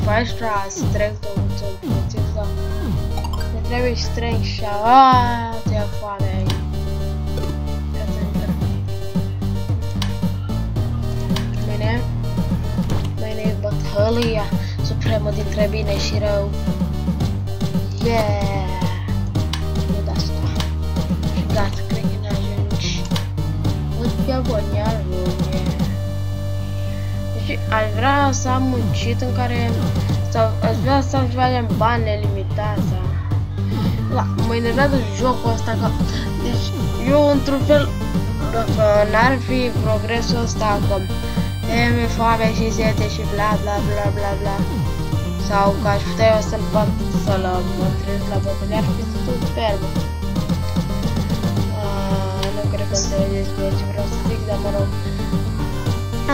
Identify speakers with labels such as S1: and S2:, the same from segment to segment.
S1: faci strâng tot puțin, da. Ne trebuie strâng și aaa, te-a foame aici. Mâine e bătălia supremă dintre bine și rău. Yeah! Nu de asta. Și gata, cred că ne ajungi. Uite pe aboni ajunge. Deci aș vrea să am un cheat în care sau aș vrea să am ceva de bani nelimitați. Mă enervează jocul ăsta că deci eu într-un fel dacă n-ar fi progresul ăsta că mi-e foame și sete și bla bla bla bla bla sau că aș putea eu să-l fac să-l montrez la bătălie, ar fi superb. Nu cred că înțelegeți bine ce vreau să zic, dar mă rog.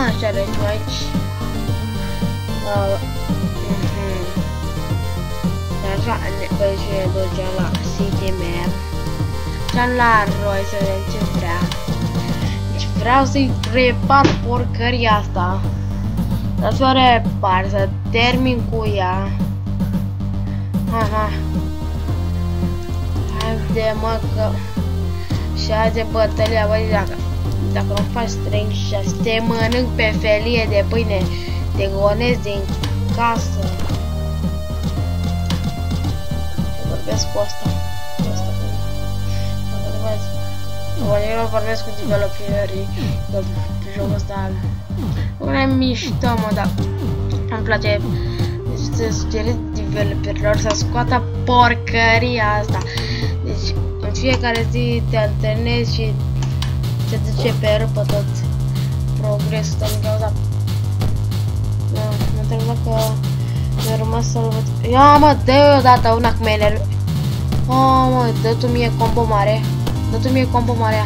S1: Așa deci aici. Așa ne ducem la City Map. Și-am la Roy să vedem ce vrea. Deci vreau să-i repar porcăria asta. Dar să o repar, să termin cu ea. Haide mă că... Și azi de bătălia, băi, dacă nu faci strâng și te mănânc pe felie de pâine, te gonezi din casă. Vorbesc cu asta. Eu vorbesc cu developerii de jocul ăsta. Nu e mișto, mă, dar îmi place să sugerez developerilor să scoată porcăria asta. Deci în fiecare zi te antrenezi și te duce pe râpă tot progresul din cauza. Mă întreb dacă mi-a rămas să-l văd. Ia mă, dă-i odată una cu mele. Mă, dă tu mie combo mare. Dă tu mie combo mare.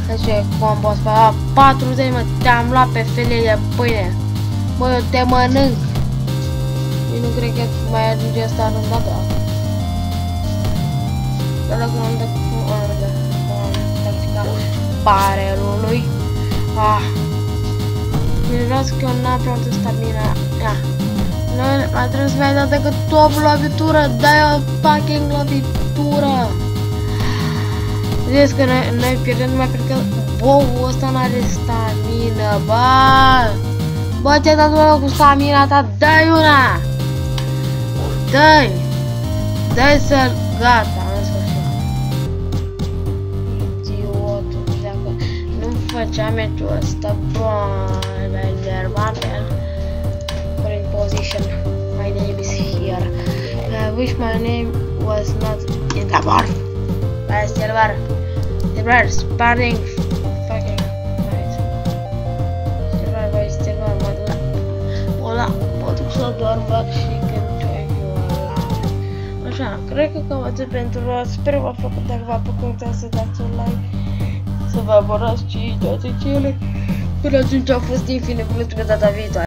S1: Deci e combo ăsta. 40, mă, te-am luat pe felie de pâine. Bă, eu te mănânc. Eu nu cred că mai ajunge asta în dată. Dar dacă nu-mi dă tactica barelului. Vreau că eu n-am prea multă stamina. Nu mai trebuie să mai dau decât top lovitură. Dai o fucking lovitură. Zici că noi pierdem numai pentru că boul ăsta n-are stamină, bă! Bă, te-ai dat una cu stamina ta, dai una! Dai! Dai să-l... Gata, în sfârșit. Idiotul, dacă nu făceam meciul ăsta, bă, mi-ai enervat pe el. Current position, my name is here. I wish my name was not in the bar. By silver. Silver sparring fucking right. Silver by silver mă duc să dorm, bă, și când tu ai ăla. Așa, cred că cam atât pentru asta. Sper că v-a plăcut, dacă v-a plăcut să dați un like, să vă abonați și toate cele. Până atunci a fost Infinite, mulțumesc pe data viitoare.